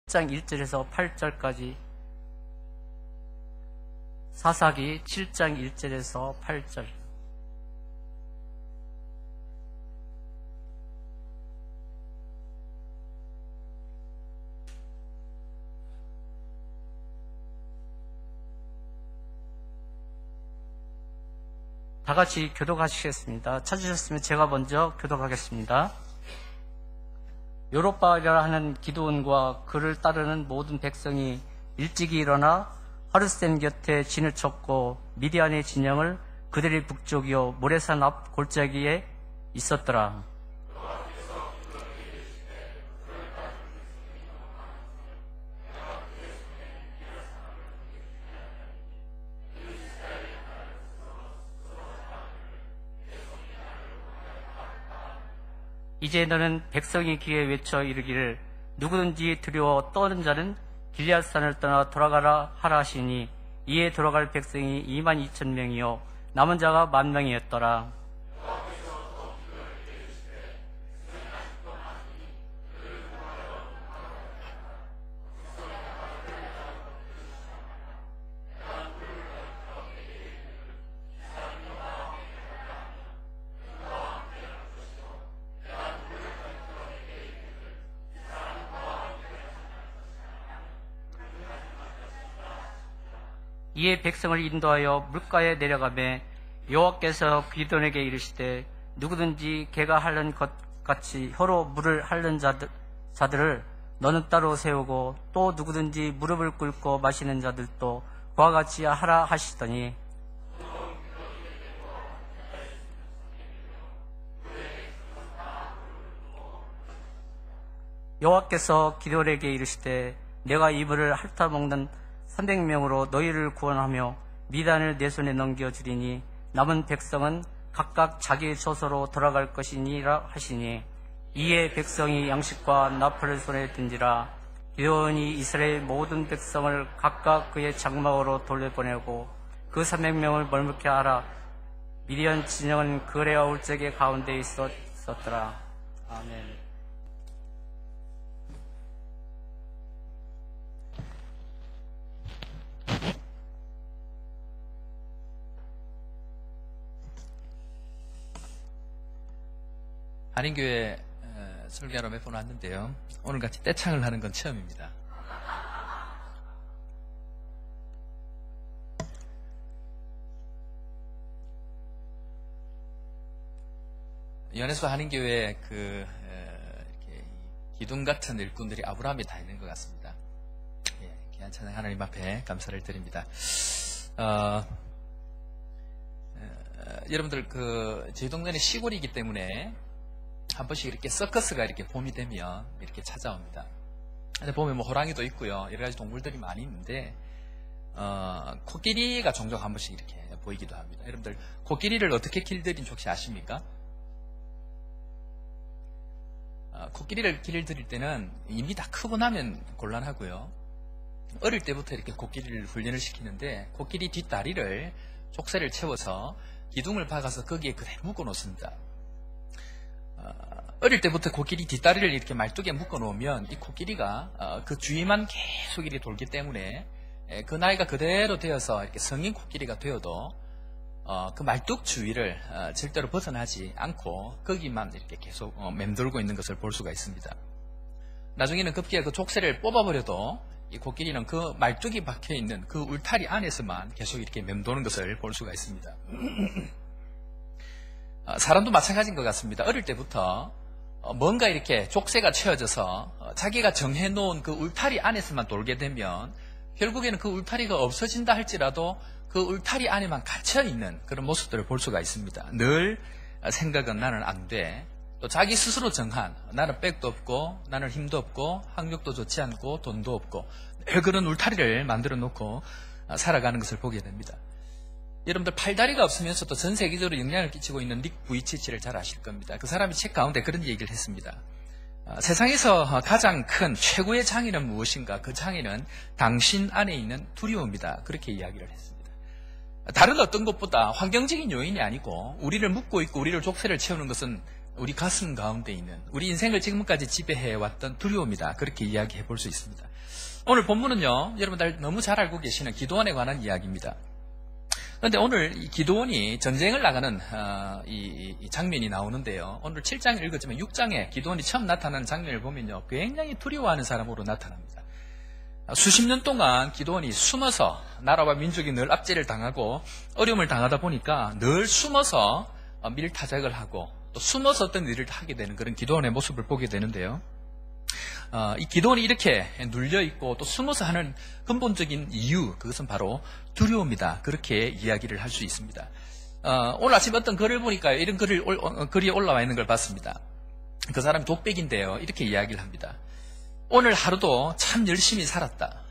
7장 1절에서 8절까지, 사사기 7장 1절에서 8절. 다 같이 교독하시겠습니다. 찾으셨으면 제가 먼저 교독하겠습니다. 요롯바알이라 하는 기드온과 그를 따르는 모든 백성이 일찍이 일어나 하르센 곁에 진을 쳤고 미디안의 진영을 그들의 북쪽이요 모레산 앞 골짜기에 있었더라. 이제 너는 백성의 귀에 외쳐 이르기를 누구든지 두려워 떠는 자는 길리앗산을 떠나 돌아가라 하라 하시니 이에 돌아갈 백성이 22,000명이요 남은 자가 10,000명이었더라. 이에 백성을 인도하여 물가에 내려가매 여호와께서 기드온에게 이르시되 누구든지 개가 핥는 것 같이 혀로 물을 핥는 자들을 너는 따로 세우고 또 누구든지 무릎을 꿇고 마시는 자들도 그와 같이 하라 하시더니 여호와께서 기드온에게 이르시되 내가 이 물을 핥아먹는 300명으로 너희를 구원하며 미단을 내 손에 넘겨주리니 남은 백성은 각각 자기의 처소로 돌아갈 것이니라 하시니 이에 백성이 양식과 나팔을 손에 든지라. 기드온이 이스라엘 모든 백성을 각각 그의 장막으로 돌려보내고 그 300명을 멀묵게 하라. 미디안 진영은 그레와 울적의 가운데 있었더라. 아멘. 한인교회 설교하러 몇 번 왔는데요. 오늘같이 떼창을 하는 건 처음입니다. 연해수 한인교회 이렇게 기둥 같은 일꾼들이 아브라함이 다 있는 것 같습니다. 예, 귀한 찬양 하나님 앞에 감사를 드립니다. 여러분들 저희 동네는 시골이기 때문에 한 번씩 이렇게 서커스가 이렇게 봄이 되면 이렇게 찾아옵니다. 근데 보면 뭐 호랑이도 있고요. 여러 가지 동물들이 많이 있는데, 코끼리가 종종 한 번씩 이렇게 보이기도 합니다. 여러분들, 코끼리를 어떻게 길들인지 혹시 아십니까? 코끼리를 길들일 때는 이미 다 크고 나면 곤란하고요. 어릴 때부터 이렇게 코끼리를 훈련을 시키는데, 코끼리 뒷다리를 족쇄를 채워서 기둥을 박아서 거기에 그대로 묶어 놓습니다. 어릴 때부터 코끼리 뒷다리를 이렇게 말뚝에 묶어 놓으면 이 코끼리가 그 주위만 계속 이렇게 돌기 때문에 그 나이가 그대로 되어서 이렇게 성인 코끼리가 되어도 그 말뚝 주위를 절대로 벗어나지 않고 거기만 이렇게 계속 맴돌고 있는 것을 볼 수가 있습니다. 나중에는 급기야 그 족쇄를 뽑아버려도 이 코끼리는 그 말뚝이 박혀 있는 그 울타리 안에서만 계속 이렇게 맴도는 것을 볼 수가 있습니다. 사람도 마찬가지인 것 같습니다. 어릴 때부터 뭔가 이렇게 족쇄가 채워져서 자기가 정해놓은 그 울타리 안에서만 돌게 되면 결국에는 그 울타리가 없어진다 할지라도 그 울타리 안에만 갇혀있는 그런 모습들을 볼 수가 있습니다. 늘 생각은 나는 안 돼. 또 자기 스스로 정한 나는 백도 없고 나는 힘도 없고 학력도 좋지 않고 돈도 없고 늘 그런 울타리를 만들어 놓고 살아가는 것을 보게 됩니다. 여러분들 팔다리가 없으면서도 전 세계적으로 영향을 끼치고 있는 닉 부이치치를 잘 아실 겁니다. 그 사람이 책 가운데 그런 얘기를 했습니다. 세상에서 가장 큰 최고의 장애는 무엇인가? 그 장애는 당신 안에 있는 두려움이다. 그렇게 이야기를 했습니다. 다른 어떤 것보다 환경적인 요인이 아니고 우리를 묶고 있고 우리를 족쇄를 채우는 것은 우리 가슴 가운데 있는 우리 인생을 지금까지 지배해왔던 두려움이다. 그렇게 이야기해 볼 수 있습니다. 오늘 본문은요, 여러분들 너무 잘 알고 계시는 기도원에 관한 이야기입니다. 그런데 오늘 이 기도원이 전쟁을 나가는 이 장면이 나오는데요. 오늘 7장 읽었지만 6장에 기도원이 처음 나타나는 장면을 보면요, 굉장히 두려워하는 사람으로 나타납니다. 수십 년 동안 기도원이 숨어서 나라와 민족이 늘 압제를 당하고 어려움을 당하다 보니까 늘 숨어서 밀타작을 하고 또 숨어서 어떤 일을 하게 되는 그런 기도원의 모습을 보게 되는데요. 이 기도원이 이렇게 눌려있고 또 숨어서 하는 근본적인 이유, 그것은 바로 두려움이다. 그렇게 이야기를 할 수 있습니다. 오늘 아침 어떤 글을 보니까 이런 글이 올라와 있는 걸 봤습니다. 그 사람이 독백인데요. 이렇게 이야기를 합니다. 오늘 하루도 참 열심히 살았다.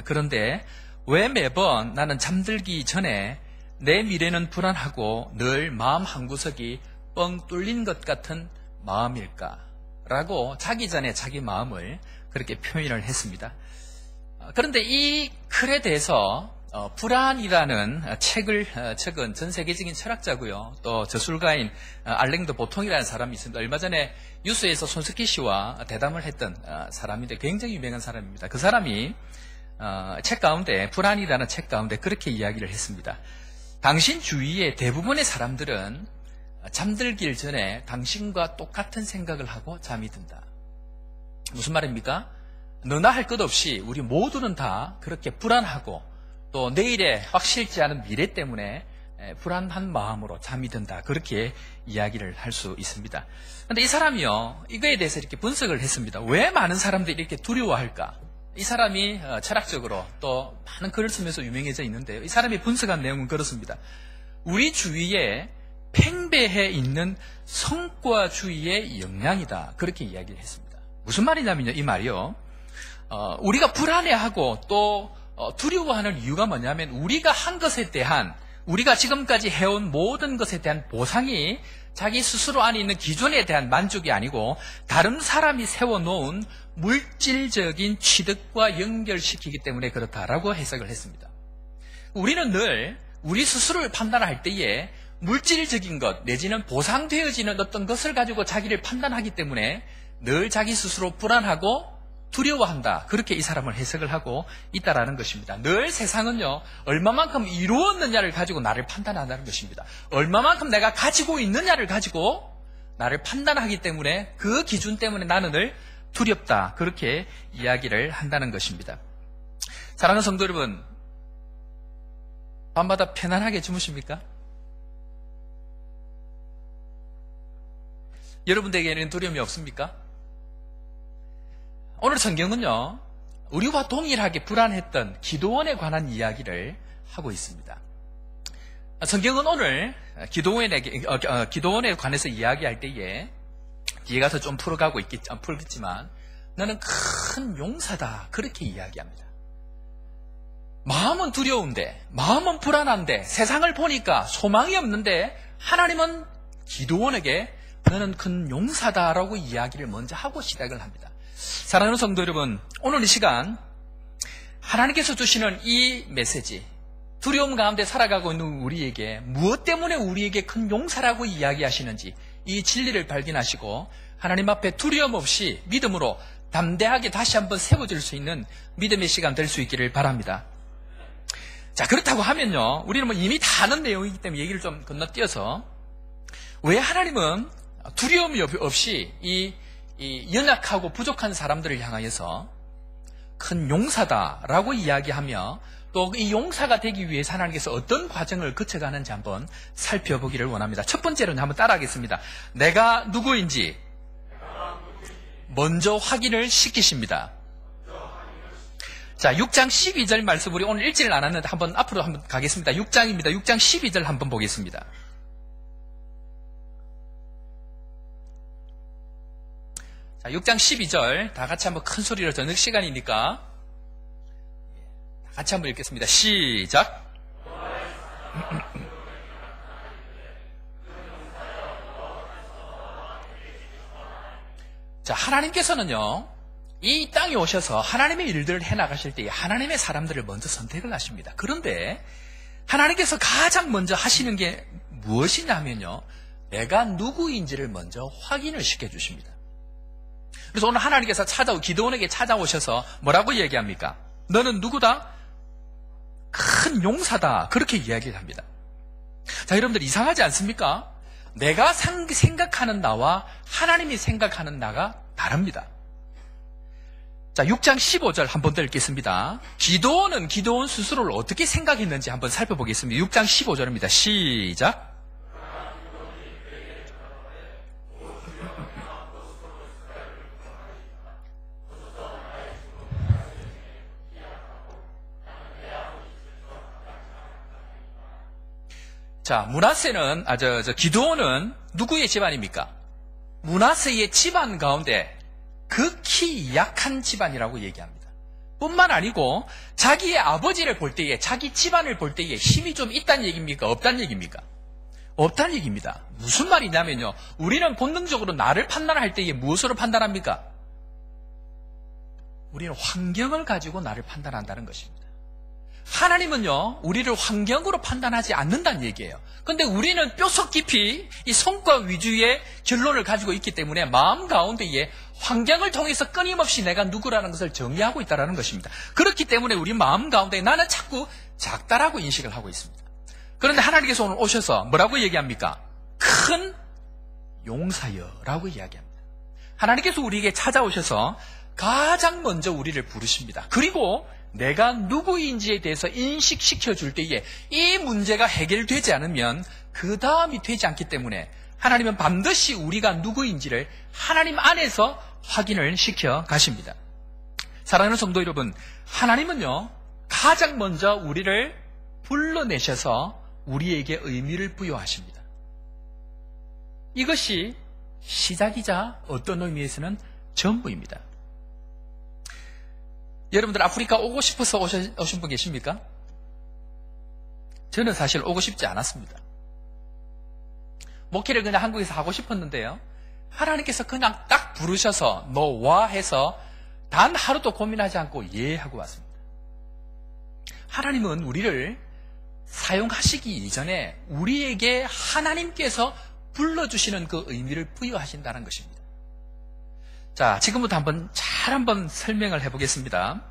그런데 왜 매번 나는 잠들기 전에 내 미래는 불안하고 늘 마음 한구석이 뻥 뚫린 것 같은 마음일까? 라고 자기 전에 자기 마음을 그렇게 표현을 했습니다. 그런데 이 글에 대해서 불안이라는 책을 적은 전 세계적인 철학자고요. 또 저술가인 알랭드 보통이라는 사람이 있습니다. 얼마 전에 뉴스에서 손석희 씨와 대담을 했던 사람인데 굉장히 유명한 사람입니다. 그 사람이 책 가운데, 불안이라는 책 가운데 그렇게 이야기를 했습니다. 당신 주위의 대부분의 사람들은 잠들기 전에 당신과 똑같은 생각을 하고 잠이 든다. 무슨 말입니까? 너나 할 것 없이 우리 모두는 다 그렇게 불안하고 또 내일의 확실치 않은 미래 때문에 불안한 마음으로 잠이 든다. 그렇게 이야기를 할 수 있습니다. 그런데 이 사람이요, 이거에 대해서 이렇게 분석을 했습니다. 왜 많은 사람들이 이렇게 두려워할까? 이 사람이 철학적으로 또 많은 글을 쓰면서 유명해져 있는데요. 이 사람이 분석한 내용은 그렇습니다. 우리 주위에 팽배해 있는 성과주의의 영향이다. 그렇게 이야기를 했습니다. 무슨 말이냐면요, 이 말이요, 우리가 불안해하고 또 두려워하는 이유가 뭐냐면 우리가 한 것에 대한, 우리가 지금까지 해온 모든 것에 대한 보상이 자기 스스로 안에 있는 기준에 대한 만족이 아니고 다른 사람이 세워놓은 물질적인 취득과 연결시키기 때문에 그렇다라고 해석을 했습니다. 우리는 늘 우리 스스로를 판단할 때에 물질적인 것 내지는 보상되어지는 어떤 것을 가지고 자기를 판단하기 때문에 늘 자기 스스로 불안하고 두려워한다. 그렇게 이 사람을 해석을 하고 있다라는 것입니다. 늘 세상은요, 얼마만큼 이루었느냐를 가지고 나를 판단한다는 것입니다. 얼마만큼 내가 가지고 있느냐를 가지고 나를 판단하기 때문에 그 기준 때문에 나는 늘 두렵다. 그렇게 이야기를 한다는 것입니다. 사랑하는 성도 여러분, 밤마다 편안하게 주무십니까? 여러분들에게는 두려움이 없습니까? 오늘 성경은요, 우리와 동일하게 불안했던 기도원에 관한 이야기를 하고 있습니다. 성경은 오늘 기도원에 관해서 이야기할 때에 뒤에 가서 좀 풀겠지만 너는 큰 용사다. 그렇게 이야기합니다. 마음은 두려운데, 마음은 불안한데, 세상을 보니까 소망이 없는데 하나님은 기도원에게 너는 큰 용사다라고 이야기를 먼저 하고 시작을 합니다. 사랑하는 성도 여러분, 오늘 이 시간 하나님께서 주시는 이 메시지, 두려움 가운데 살아가고 있는 우리에게 무엇 때문에 우리에게 큰 용사라고 이야기하시는지 이 진리를 발견하시고 하나님 앞에 두려움 없이 믿음으로 담대하게 다시 한번 세워질 수 있는 믿음의 시간 될 수 있기를 바랍니다. 자, 그렇다고 하면요, 우리는 뭐 이미 다 아는 내용이기 때문에 얘기를 좀 건너뛰어서 왜 하나님은 두려움이 없이 이 연약하고 부족한 사람들을 향하여서 큰 용사다라고 이야기하며 또 이 용사가 되기 위해서 하나님께서 어떤 과정을 거쳐가는지 한번 살펴보기를 원합니다. 첫 번째로는 한번 따라하겠습니다. 내가 누구인지 먼저 확인을 시키십니다. 자, 6장 12절 말씀, 우리 오늘 읽지를 않았는데 한번 앞으로 한번 가겠습니다. 6장입니다. 6장 12절 한번 보겠습니다. 자, 6장 12절 다 같이 한번 큰 소리로 저녁 시간이니까 다 같이 한번 읽겠습니다. 시작. 자, 하나님께서는요, 이 땅에 오셔서 하나님의 일들을 해나가실 때 하나님의 사람들을 먼저 선택을 하십니다. 그런데 하나님께서 가장 먼저 하시는 게 무엇이냐면요, 내가 누구인지를 먼저 확인을 시켜주십니다. 그래서 오늘 하나님께서 기드온에게 찾아오셔서 뭐라고 얘기합니까? 너는 누구다? 큰 용사다. 그렇게 이야기를 합니다. 자, 여러분들 이상하지 않습니까? 내가 생각하는 나와 하나님이 생각하는 나가 다릅니다. 자, 6장 15절 한 번 더 읽겠습니다. 기드온은 기드온 스스로를 어떻게 생각했는지 한번 살펴보겠습니다. 6장 15절입니다. 시작. 자, 기드온은 누구의 집안입니까? 므낫세의 집안 가운데 극히 약한 집안이라고 얘기합니다. 뿐만 아니고 자기의 아버지를 볼 때에, 자기 집안을 볼 때에 힘이 좀 있다는 얘기입니까? 없다는 얘기입니까? 없다는 얘기입니다. 무슨 말이냐면요, 우리는 본능적으로 나를 판단할 때에 무엇으로 판단합니까? 우리는 환경을 가지고 나를 판단한다는 것입니다. 하나님은요, 우리를 환경으로 판단하지 않는다는 얘기예요. 근데 우리는 뼛속 깊이 이 성과 위주의 결론을 가지고 있기 때문에 마음 가운데에 환경을 통해서 끊임없이 내가 누구라는 것을 정의하고 있다는 것입니다. 그렇기 때문에 우리 마음 가운데 나는 자꾸 작다라고 인식을 하고 있습니다. 그런데 하나님께서 오늘 오셔서 뭐라고 얘기합니까? 큰 용사여라고 이야기합니다. 하나님께서 우리에게 찾아오셔서 가장 먼저 우리를 부르십니다. 그리고 내가 누구인지에 대해서 인식시켜 줄 때에 이 문제가 해결되지 않으면 그 다음이 되지 않기 때문에 하나님은 반드시 우리가 누구인지를 하나님 안에서 확인을 시켜 가십니다. 사랑하는 성도 여러분, 하나님은요, 가장 먼저 우리를 불러내셔서 우리에게 의미를 부여하십니다. 이것이 시작이자 어떤 의미에서는 전부입니다. 여러분들 아프리카 오고 싶어서 오신 분 계십니까? 저는 사실 오고 싶지 않았습니다. 목회를 그냥 한국에서 하고 싶었는데요, 하나님께서 그냥 딱 부르셔서 너 와 해서 단 하루도 고민하지 않고 예 하고 왔습니다. 하나님은 우리를 사용하시기 이전에 우리에게 하나님께서 불러주시는 그 의미를 부여하신다는 것입니다. 자, 지금부터 한번 설명을 해보겠습니다.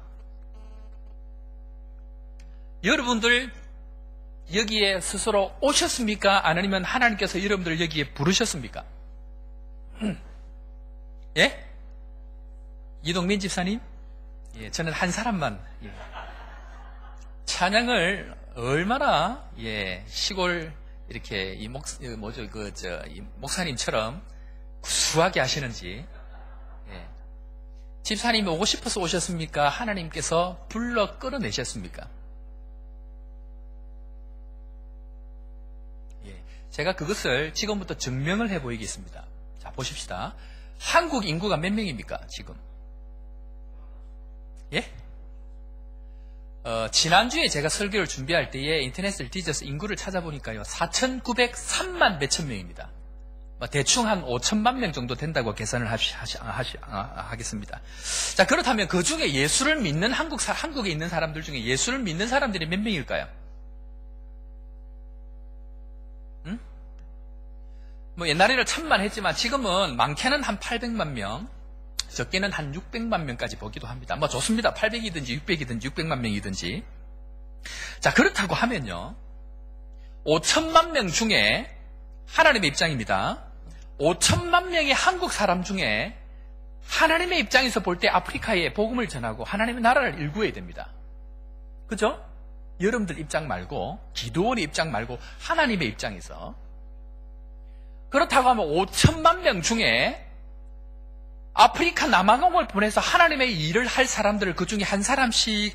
여러분들 여기에 스스로 오셨습니까? 아니면 하나님께서 여러분들 여기에 부르셨습니까? 예? 이동민 집사님? 예, 저는 한 사람만. 예. 찬양을 얼마나, 예, 시골, 이렇게, 이 목사님처럼 구수하게 하시는지. 예. 집사님이 오고 싶어서 오셨습니까? 하나님께서 불러 끌어내셨습니까? 예. 제가 그것을 지금부터 증명을 해 보이겠습니다. 자, 보십시다. 한국 인구가 몇 명입니까, 지금? 예? 지난주에 제가 설교를 준비할 때에 인터넷을 뒤져서 인구를 찾아보니까요, 4,903만 몇천 명입니다. 대충 한 5천만 명 정도 된다고 계산을 하겠습니다. 자, 그렇다면 그 중에 예수를 믿는 한국에 있는 사람들 중에 예수를 믿는 사람들이 몇 명일까요? 응? 옛날에는 1,000만 했지만 지금은 많게는 한 800만 명, 적게는 한 600만 명까지 보기도 합니다. 좋습니다. 800이든지 600이든지 600만 명이든지. 자, 그렇다고 하면요, 5천만 명 중에 하나님의 입장입니다. 5천만 명의 한국 사람 중에 하나님의 입장에서 볼 때 아프리카에 복음을 전하고 하나님의 나라를 일구어야 됩니다. 그죠? 여러분들 입장 말고, 기드온의 입장 말고 하나님의 입장에서. 그렇다고 하면 5천만 명 중에 아프리카 남아공을 보내서 하나님의 일을 할 사람들을 그 중에 한 사람씩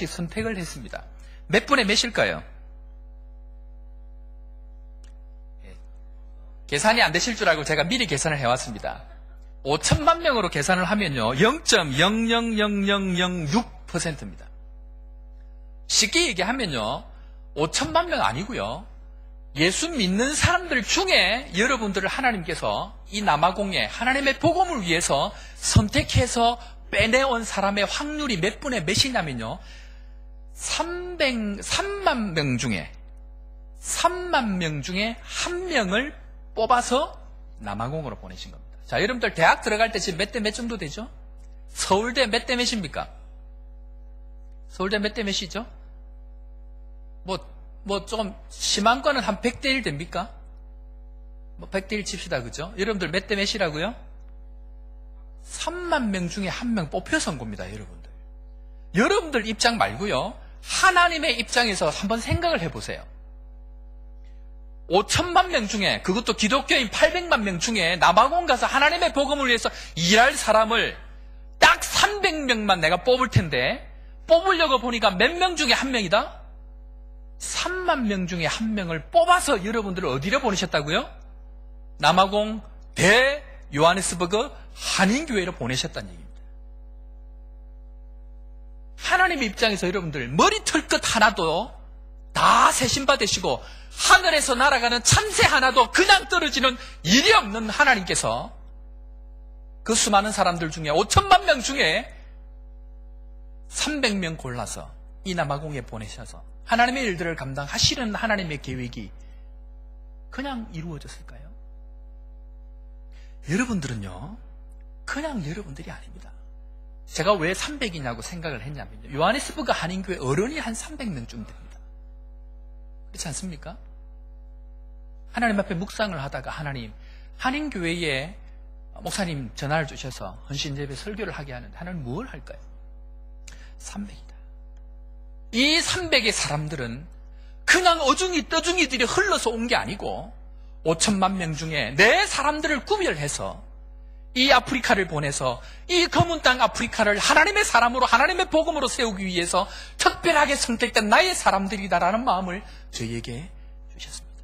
선택을 했습니다. 몇 분의 몇일까요? 계산이 안 되실 줄 알고 제가 미리 계산을 해왔습니다. 5천만 명으로 계산을 하면요, 0.00006%입니다. 쉽게 얘기하면요, 5천만 명 아니고요, 예수 믿는 사람들 중에 여러분들을 하나님께서 이 남아공에 하나님의 복음을 위해서 선택해서 빼내온 사람의 확률이 몇 분의 몇이냐면요, 3만 명 중에 한 명을 뽑아서 남아공으로 보내신 겁니다. 자, 여러분들 대학 들어갈 때 지금 몇 대 몇 정도 되죠? 서울대 몇 대 몇입니까? 서울대 몇 대 몇이죠? 뭐 좀 심한 거는 한 100대 1 됩니까? 뭐 100대 1 칩시다, 그죠? 여러분들 몇 대 몇이라고요? 3만 명 중에 1명 뽑혀서 온 겁니다, 여러분들. 여러분들 입장 말고요. 하나님의 입장에서 한번 생각을 해보세요. 5천만 명 중에, 그것도 기독교인 800만 명 중에 남아공 가서 하나님의 복음을 위해서 일할 사람을 딱 300명만 내가 뽑을 텐데, 뽑으려고 보니까 몇 명 중에 1명이다? 3만 명 중에 1명을 뽑아서 여러분들을 어디로 보내셨다고요? 남아공 대 요하네스버그 한인교회로 보내셨다는 얘기입니다. 하나님의 입장에서 여러분들 머리털 끝 하나도 다 세심받으시고 하늘에서 날아가는 참새 하나도 그냥 떨어지는 일이 없는 하나님께서 그 수많은 사람들 중에 5천만 명 중에 300명 골라서 이 남아공에 보내셔서 하나님의 일들을 감당하시는 하나님의 계획이 그냥 이루어졌을까요? 여러분들은요, 그냥 여러분들이 아닙니다. 제가 왜 300이냐고 생각을 했냐면요, 요하네스버그 한인교회 어른이 한 300명쯤 됩니다. 그렇지 않습니까? 하나님 앞에 묵상을 하다가 한인교회에 목사님 전화를 주셔서 헌신예배 설교를 하게 하는데 하나님 뭘 할까요? 300이다. 이 300의 사람들은 그냥 어중이 떠중이들이 흘러서 온 게 아니고 5천만 명 중에 내 사람들을 구별해서 이 아프리카를 보내서 이 검은 땅 아프리카를 하나님의 사람으로 하나님의 복음으로 세우기 위해서 특별하게 선택된 나의 사람들이다라는 마음을 저희에게 주셨습니다.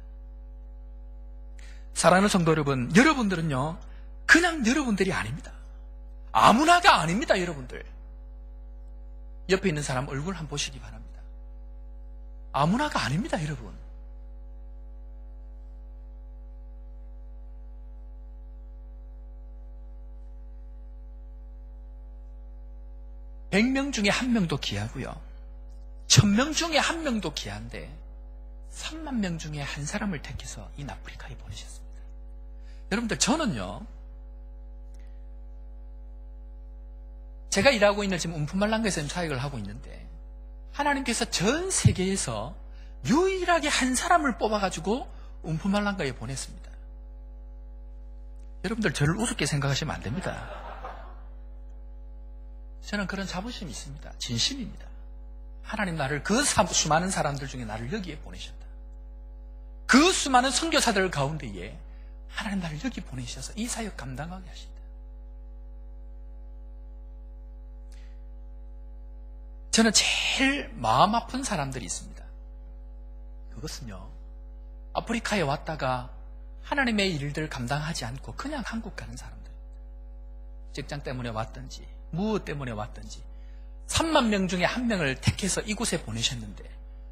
사랑하는 성도 여러분, 여러분들은요 그냥 여러분들이 아닙니다. 아무나가 아닙니다. 여러분들 옆에 있는 사람 얼굴 한번 보시기 바랍니다. 아무나가 아닙니다. 여러분. 100명 중에 1명도 귀하고요. 1000명 중에 1명도 귀한데 3만 명 중에 한 사람을 택해서 이 아프리카에 보내셨습니다. 여러분들 저는요, 제가 일하고 있는 지금 움푸말랑가에서 사역을 하고 있는데 하나님께서 전 세계에서 유일하게 한 사람을 뽑아가지고 움푸말랑가에 보냈습니다. 여러분들 저를 우습게 생각하시면 안 됩니다. 저는 그런 자부심이 있습니다. 진심입니다. 하나님 나를 그 수많은 사람들 중에 나를 여기에 보내셨다. 그 수많은 선교사들 가운데에 하나님 나를 여기 보내셔서 이 사역 감당하게 하신다. 저는 제일 마음 아픈 사람들이 있습니다. 그것은요, 아프리카에 왔다가 하나님의 일들을 감당하지 않고 그냥 한국 가는 사람들. 직장 때문에 왔든지 무엇 때문에 왔든지 3만 명 중에 1명을 택해서 이곳에 보내셨는데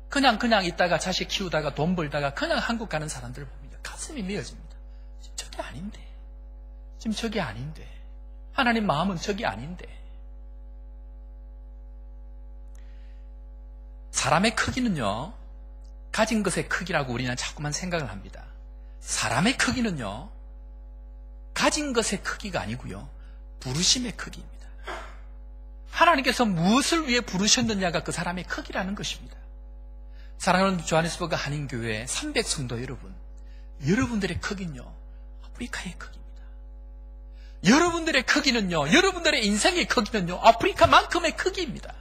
그냥 있다가 자식 키우다가 돈 벌다가 그냥 한국 가는 사람들을 봅니다. 가슴이 메어집니다. 지금 저게 아닌데, 지금 저게 아닌데, 하나님 마음은 저게 아닌데. 사람의 크기는요, 가진 것의 크기라고 우리는 자꾸만 생각을 합니다. 사람의 크기는요, 가진 것의 크기가 아니고요, 부르심의 크기입니다. 하나님께서 무엇을 위해 부르셨느냐가 그 사람의 크기라는 것입니다. 사랑하는 요하네스버그 한인교회 300성도 여러분, 여러분들의 크기는요, 아프리카의 크기입니다. 여러분들의 크기는요, 여러분들의 인생의 크기는요, 아프리카만큼의 크기입니다.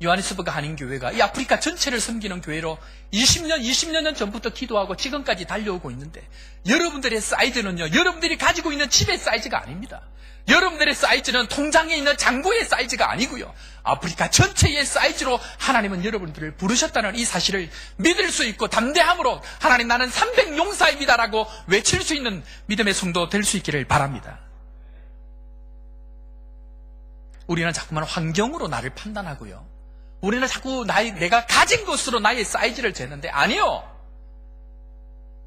요하네스버그 한인교회가 이 아프리카 전체를 섬기는 교회로 20여 년 전부터 기도하고 지금까지 달려오고 있는데 여러분들의 사이즈는요, 여러분들이 가지고 있는 집의 사이즈가 아닙니다. 여러분들의 사이즈는 통장에 있는 장부의 사이즈가 아니고요, 아프리카 전체의 사이즈로 하나님은 여러분들을 부르셨다는 이 사실을 믿을 수 있고 담대함으로 하나님 나는 300용사입니다라고 외칠 수 있는 믿음의 성도 될 수 있기를 바랍니다. 우리는 자꾸만 환경으로 나를 판단하고요, 우리는 자꾸 내가 가진 것으로 나의 사이즈를 재는데 아니요,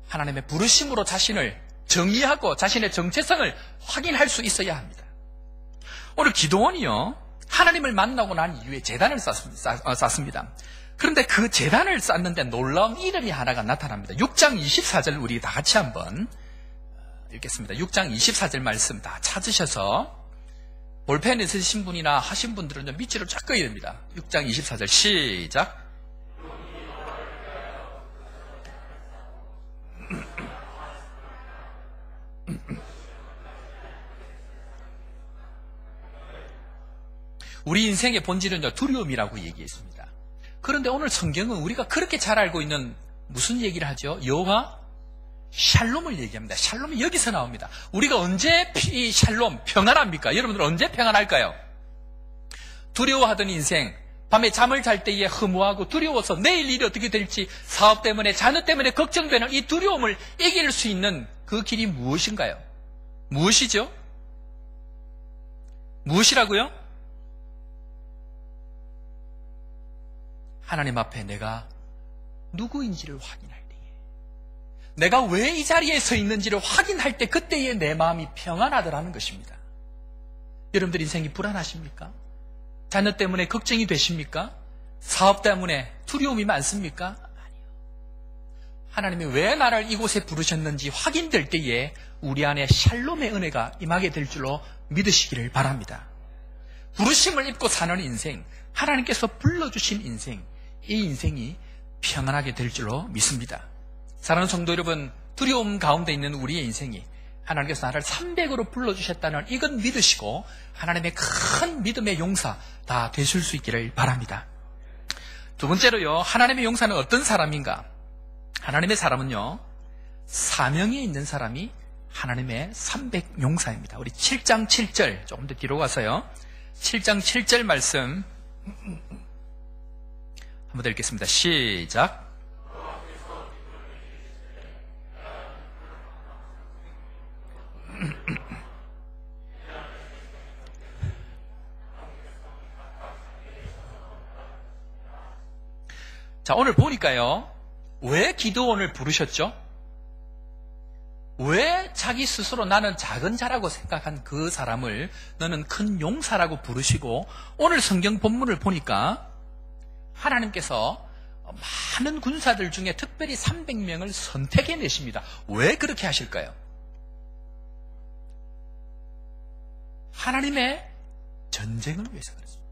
하나님의 부르심으로 자신을 정의하고 자신의 정체성을 확인할 수 있어야 합니다. 오늘 기도원이요, 하나님을 만나고 난 이후에 제단을 쌓습니다. 그런데 그 제단을 쌓는데 놀라운 이름이 하나가 나타납니다. 6장 24절 우리 다 같이 한번 읽겠습니다. 6장 24절 말씀 다 찾으셔서 볼펜 있으신 분이나 하신 분들은 좀 밑줄을 쫙 그어야 됩니다. 6장 24절 시작. 우리 인생의 본질은 두려움이라고 얘기했습니다. 그런데 오늘 성경은 우리가 그렇게 잘 알고 있는 무슨 얘기를 하죠? 여호와 샬롬을 얘기합니다. 샬롬이 여기서 나옵니다. 우리가 언제 이 샬롬, 평안합니까? 여러분들 언제 평안할까요? 두려워하던 인생, 밤에 잠을 잘 때에 허무하고 두려워서 내일 일이 어떻게 될지, 사업 때문에, 자녀 때문에 걱정되는 이 두려움을 이길 수 있는 그 길이 무엇인가요? 무엇이죠? 무엇이라고요? 하나님 앞에 내가 누구인지를 확인할 때에, 내가 왜 이 자리에 서 있는지를 확인할 때 그때에 내 마음이 평안하더라는 것입니다. 여러분들 인생이 불안하십니까? 자녀 때문에 걱정이 되십니까? 사업 때문에 두려움이 많습니까? 아니요. 하나님이 왜 나를 이곳에 부르셨는지 확인될 때에 우리 안에 샬롬의 은혜가 임하게 될 줄로 믿으시기를 바랍니다. 부르심을 입고 사는 인생, 하나님께서 불러주신 인생, 이 인생이 평안하게 될 줄로 믿습니다. 사랑하는 성도 여러분, 두려움 가운데 있는 우리의 인생이 하나님께서 나를 300으로 불러주셨다는 이것 믿으시고 하나님의 큰 믿음의 용사 다 되실 수 있기를 바랍니다. 두 번째로요, 하나님의 용사는 어떤 사람인가? 하나님의 사람은요, 사명에 있는 사람이 하나님의 300 용사입니다. 우리 7장 7절 조금 더 뒤로 가서요, 7장 7절 말씀 한번 더 읽겠습니다. 시작. 자, 오늘 보니까요, 왜 기드온을 부르셨죠? 왜 자기 스스로 나는 작은 자라고 생각한 그 사람을 너는 큰 용사라고 부르시고, 오늘 성경 본문을 보니까 하나님께서 많은 군사들 중에 특별히 300명을 선택해내십니다. 왜 그렇게 하실까요? 하나님의 전쟁을 위해서 그렇습니다.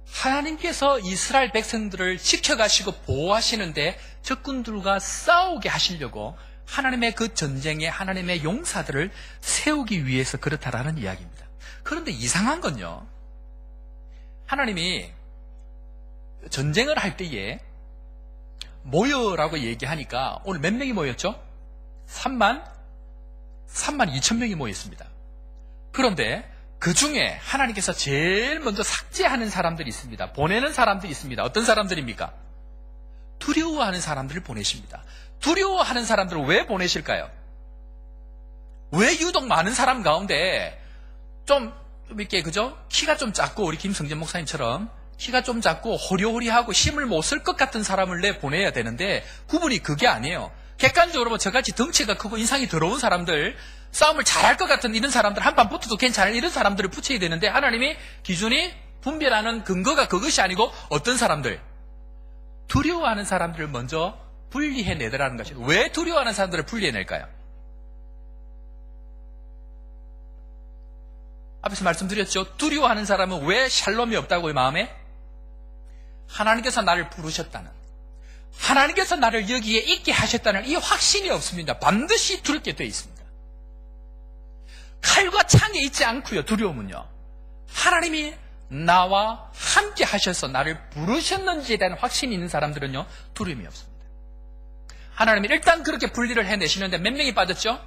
하나님께서 이스라엘 백성들을 지켜가시고 보호하시는데 적군들과 싸우게 하시려고 하나님의 그 전쟁에 하나님의 용사들을 세우기 위해서 그렇다라는 이야기입니다. 그런데 이상한 건요, 하나님이 전쟁을 할 때에 모여라고 얘기하니까 오늘 몇 명이 모였죠? 3만 2천 명이 모였습니다. 그런데 그 중에 하나님께서 제일 먼저 삭제하는 사람들이 있습니다. 보내는 사람들이 있습니다. 어떤 사람들입니까? 두려워하는 사람들을 보내십니다. 두려워하는 사람들을 왜 보내실까요? 왜 유독 많은 사람 가운데 좀 이렇게, 그죠? 키가 좀 작고, 우리 김성전 목사님처럼 키가 좀 작고 호리호리하고 힘을 못 쓸 것 같은 사람을 내보내야 되는데, 구분이 그게 아니에요. 객관적으로 보면 저같이 덩치가 크고 인상이 더러운 사람들, 싸움을 잘할 것 같은 이런 사람들, 한판 붙어도 괜찮은 이런 사람들을 붙여야 되는데, 하나님이 기준이 분별하는 근거가 그것이 아니고 어떤 사람들? 두려워하는 사람들을 먼저 분리해내더라는 것이에요. 왜 두려워하는 사람들을 분리해낼까요? 앞에서 말씀드렸죠. 두려워하는 사람은 왜 샬롬이 없다고요, 마음에? 하나님께서 나를 부르셨다는, 하나님께서 나를 여기에 있게 하셨다는 이 확신이 없습니다. 반드시 두렵게 되어 있습니다. 칼과 창에 있지 않고요, 두려움은요, 하나님이 나와 함께 하셔서 나를 부르셨는지에 대한 확신이 있는 사람들은요, 두려움이 없습니다. 하나님이 일단 그렇게 분리를 해내시는데 몇 명이 빠졌죠?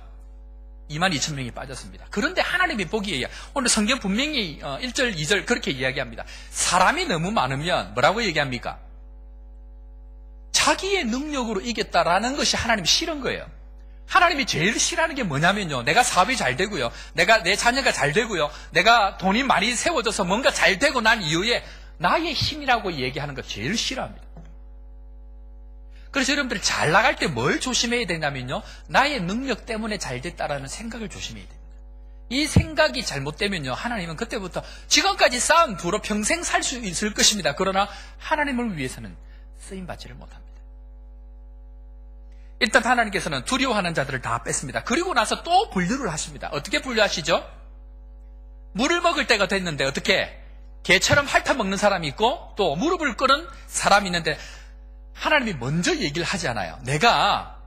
22,000명이 빠졌습니다. 그런데 하나님이 보기에, 오늘 성경 분명히 1절, 2절 그렇게 이야기합니다. 사람이 너무 많으면 뭐라고 얘기합니까? 자기의 능력으로 이겼다라는 것이 하나님이 싫은 거예요. 하나님이 제일 싫어하는 게 뭐냐면요, 내가 사업이 잘 되고요, 내 자녀가 잘 되고요, 내가 돈이 많이 세워져서 뭔가 잘 되고 난 이후에 나의 힘이라고 얘기하는 거 제일 싫어합니다. 그래서 여러분들 잘 나갈 때 뭘 조심해야 되냐면요, 나의 능력 때문에 잘 됐다라는 생각을 조심해야 됩니다. 이 생각이 잘못되면요, 하나님은 그때부터 지금까지 쌓은 부로 평생 살 수 있을 것입니다. 그러나 하나님을 위해서는 쓰임받지를 못합니다. 일단 하나님께서는 두려워하는 자들을 다 뺐습니다. 그리고 나서 또 분류를 하십니다. 어떻게 분류하시죠? 물을 먹을 때가 됐는데 어떻게? 개처럼 핥아먹는 사람이 있고 또 무릎을 꿇은 사람이 있는데 하나님이 먼저 얘기를 하지 않아요. 내가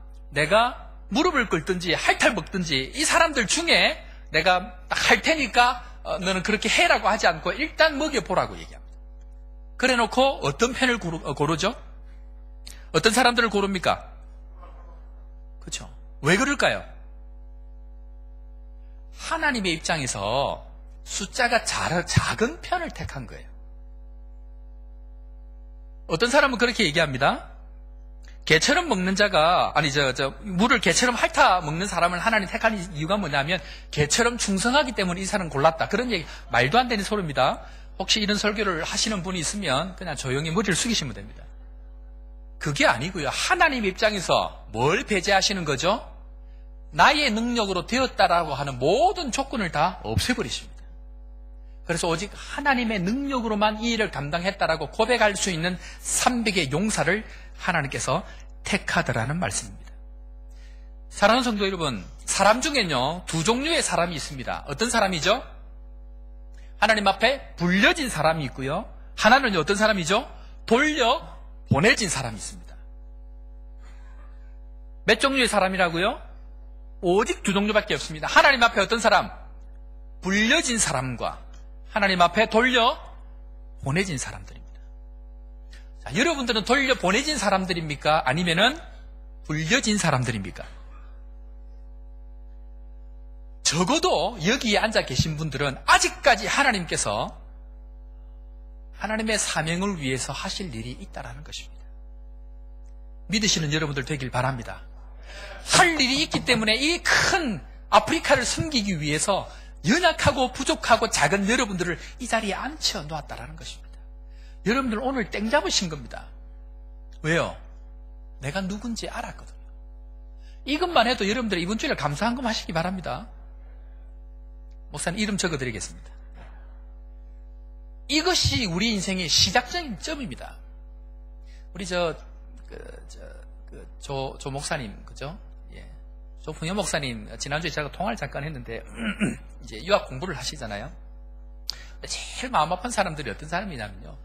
무릎을 꿇든지 핥아먹든지 이 사람들 중에 내가 딱 할 테니까 너는 그렇게 해라고 하지 않고 일단 먹여보라고 얘기합니다. 그래놓고 어떤 편을 고르죠? 어떤 사람들을 고릅니까? 그렇죠. 왜 그럴까요? 하나님의 입장에서 숫자가 작은 편을 택한 거예요. 어떤 사람은 그렇게 얘기합니다. 개처럼 먹는 자가, 물을 개처럼 핥아 먹는 사람을 하나님 택한 이유가 뭐냐면, 개처럼 충성하기 때문에 이 사람은 골랐다. 그런 얘기, 말도 안 되는 소리입니다. 혹시 이런 설교를 하시는 분이 있으면 그냥 조용히 머리를 숙이시면 됩니다. 그게 아니고요. 하나님 입장에서 뭘 배제하시는 거죠? 나의 능력으로 되었다라고 하는 모든 조건을 다 없애버리십니다. 그래서 오직 하나님의 능력으로만 이 일을 감당했다라고 고백할 수 있는 300의 용사를 하나님께서 택하더라는 말씀입니다. 사랑하는 성도 여러분, 사람 중에는요, 두 종류의 사람이 있습니다. 어떤 사람이죠? 하나님 앞에 불려진 사람이 있고요. 하나는 어떤 사람이죠? 돌려 보내진 사람이 있습니다. 몇 종류의 사람이라고요? 오직 두 종류밖에 없습니다. 하나님 앞에 어떤 사람? 불려진 사람과 하나님 앞에 돌려 보내진 사람들입니다. 자, 여러분들은 돌려 보내진 사람들입니까? 아니면은 불려진 사람들입니까? 적어도 여기에 앉아 계신 분들은 아직까지 하나님께서 하나님의 사명을 위해서 하실 일이 있다라는 것입니다. 믿으시는 여러분들 되길 바랍니다. 할 일이 있기 때문에 이 큰 아프리카를 섬기기 위해서 연약하고 부족하고 작은 여러분들을 이 자리에 앉혀 놓았다라는 것입니다. 여러분들 오늘 땡 잡으신 겁니다. 왜요? 내가 누군지 알았거든요. 이것만 해도 여러분들 이번 주일에 감사한금 하시기 바랍니다. 목사님 이름 적어드리겠습니다. 이것이 우리 인생의 시작적인 점입니다. 우리 조 목사님, 그죠? 예. 조풍현 목사님, 지난주에 제가 통화를 잠깐 했는데, 이제 유학 공부를 하시잖아요. 제일 마음 아픈 사람들이 어떤 사람이냐면요.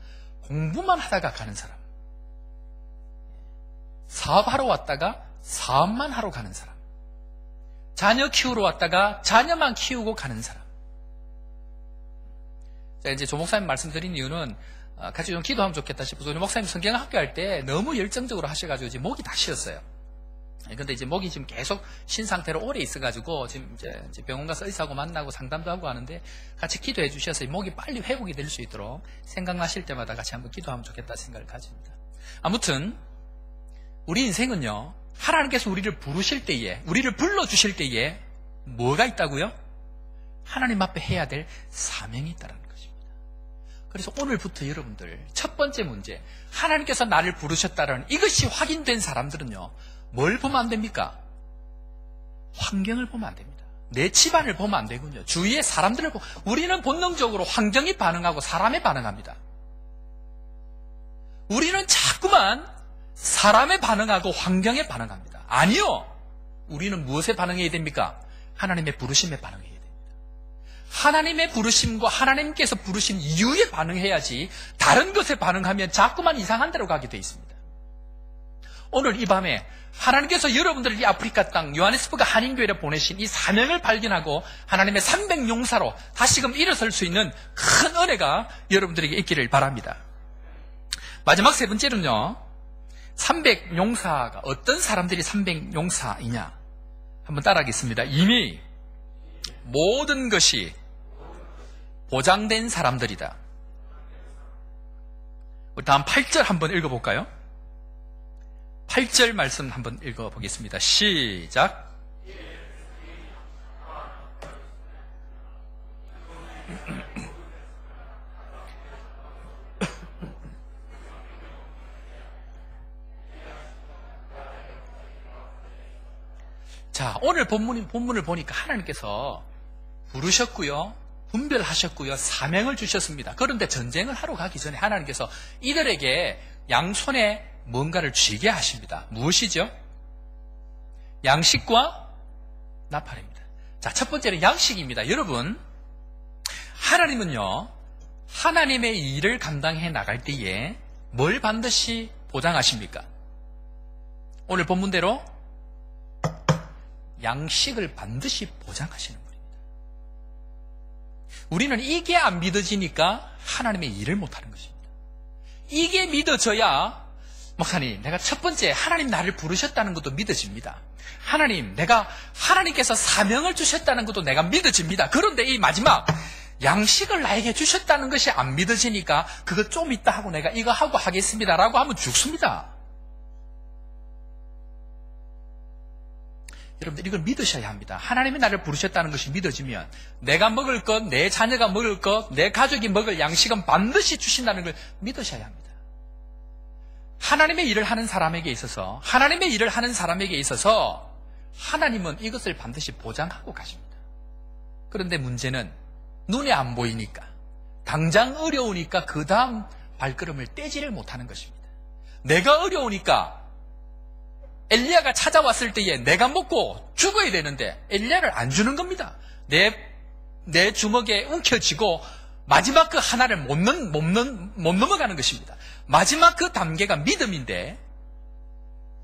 공부만 하다가 가는 사람. 사업하러 왔다가 사업만 하러 가는 사람. 자녀 키우러 왔다가 자녀만 키우고 가는 사람. 자, 이제 조 목사님 말씀드린 이유는 같이 좀 기도하면 좋겠다 싶어서 우리 목사님 성경학교 할 때 너무 열정적으로 하셔가지고 이제 목이 다 쉬었어요. 근데 이제 목이 지금 계속 쉰 상태로 오래 있어가지고 지금 이제 병원 가서 의사하고 만나고 상담도 하고 하는데 같이 기도해 주셔서 목이 빨리 회복이 될 수 있도록 생각나실 때마다 같이 한번 기도하면 좋겠다 생각을 가집니다. 아무튼 우리 인생은요, 하나님께서 우리를 부르실 때에, 우리를 불러주실 때에 뭐가 있다고요? 하나님 앞에 해야 될 사명이 있다는 것입니다. 그래서 오늘부터 여러분들 첫 번째 문제, 하나님께서 나를 부르셨다는 이것이 확인된 사람들은요, 뭘 보면 안 됩니까? 환경을 보면 안 됩니다. 내 집안을 보면 안 되군요. 주위의 사람들을 보면, 우리는 본능적으로 환경이 반응하고 사람에 반응합니다. 우리는 자꾸만 사람에 반응하고 환경에 반응합니다. 아니요. 우리는 무엇에 반응해야 됩니까? 하나님의 부르심에 반응해야 됩니다. 하나님의 부르심과 하나님께서 부르신 이유에 반응해야지 다른 것에 반응하면 자꾸만 이상한 데로 가게 돼 있습니다. 오늘 이 밤에 하나님께서 여러분들을 이 아프리카 땅 요하네스버그 한인교회에 보내신 이 사명을 발견하고 하나님의 300용사로 다시금 일어설 수 있는 큰 은혜가 여러분들에게 있기를 바랍니다. 마지막 세 번째는요, 300용사가 어떤 사람들이 300용사이냐 한번 따라하겠습니다. 이미 모든 것이 보장된 사람들이다. 우리 다음 8절 한번 읽어볼까요? 8절 말씀 한번 읽어보겠습니다. 시작. 자, 오늘 본문을 보니까 하나님께서 부르셨고요, 분별하셨고요, 사명을 주셨습니다. 그런데 전쟁을 하러 가기 전에 하나님께서 이들에게 양손에 뭔가를 쥐게 하십니다. 무엇이죠? 양식과 나팔입니다. 자, 첫 번째는 양식입니다. 여러분, 하나님은요, 하나님의 일을 감당해 나갈 때에 뭘 반드시 보장하십니까? 오늘 본문대로 양식을 반드시 보장하시는 분입니다. 우리는 이게 안 믿어지니까 하나님의 일을 못하는 것입니다. 이게 믿어져야, 목사님, 내가 첫 번째 하나님 나를 부르셨다는 것도 믿어집니다. 하나님, 하나님께서 사명을 주셨다는 것도 내가 믿어집니다. 그런데 이 마지막 양식을 나에게 주셨다는 것이 안 믿어지니까 그거 좀 이따 하고 내가 이거 하고 하겠습니다 라고 하면 죽습니다. 여러분들 이걸 믿으셔야 합니다. 하나님이 나를 부르셨다는 것이 믿어지면 내가 먹을 것, 내 자녀가 먹을 것, 내 가족이 먹을 양식은 반드시 주신다는 걸 믿으셔야 합니다. 하나님의 일을 하는 사람에게 있어서 하나님은 이것을 반드시 보장하고 가십니다. 그런데 문제는 눈에 안 보이니까, 당장 어려우니까 그 다음 발걸음을 떼지를 못하는 것입니다. 내가 어려우니까 엘리야가 찾아왔을 때에 내가 먹고 죽어야 되는데 엘리야를 안 주는 겁니다. 내 주먹에 움켜쥐고 마지막 그 하나를 못 넘어가는 것입니다. 마지막 그 단계가 믿음인데,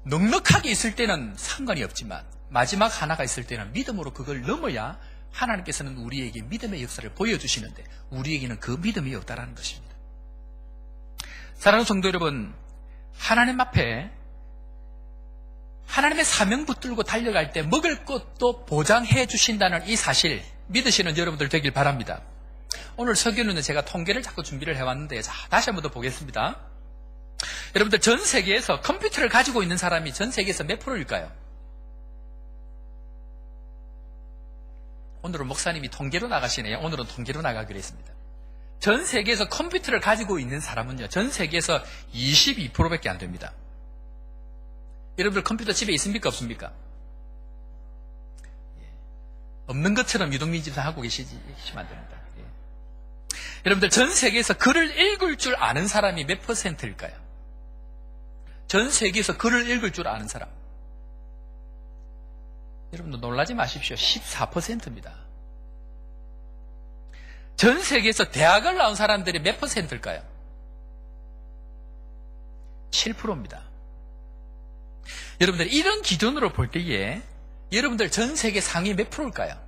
넉넉하게 있을 때는 상관이 없지만 마지막 하나가 있을 때는 믿음으로 그걸 넘어야 하나님께서는 우리에게 믿음의 역사를 보여주시는데 우리에게는 그 믿음이 없다라는 것입니다. 사랑하는 성도 여러분, 하나님 앞에 하나님의 사명 붙들고 달려갈 때 먹을 것도 보장해 주신다는 이 사실 믿으시는 여러분들 되길 바랍니다. 오늘 설교는 제가 통계를 자꾸 준비를 해왔는데, 자, 다시 한번 더 보겠습니다. 여러분들 전 세계에서 컴퓨터를 가지고 있는 사람이 전 세계에서 몇 프로일까요? 오늘은 목사님이 통계로 나가시네요. 오늘은 통계로 나가기로 했습니다. 전 세계에서 컴퓨터를 가지고 있는 사람은요, 전 세계에서 22%밖에 안 됩니다. 여러분들 컴퓨터 집에 있습니까? 없습니까? 없는 것처럼 유동민 집사 하고 계시면 안 됩니다. 여러분들 전 세계에서 글을 읽을 줄 아는 사람이 몇 %일까요? 전 세계에서 글을 읽을 줄 아는 사람. 여러분들 놀라지 마십시오. 14%입니다. 전 세계에서 대학을 나온 사람들이 몇 %일까요? 7%입니다. 여러분들 이런 기준으로 볼 때에 여러분들 전 세계 상위 몇 %일까요?